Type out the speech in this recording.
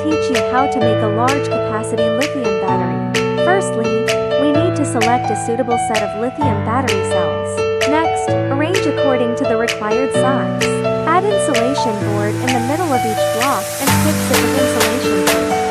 teach you how to make a large-capacity lithium battery. Firstly, we need to select a suitable set of lithium battery cells. Next, arrange according to the required size. Add insulation board in the middle of each block and fix it with insulation tape.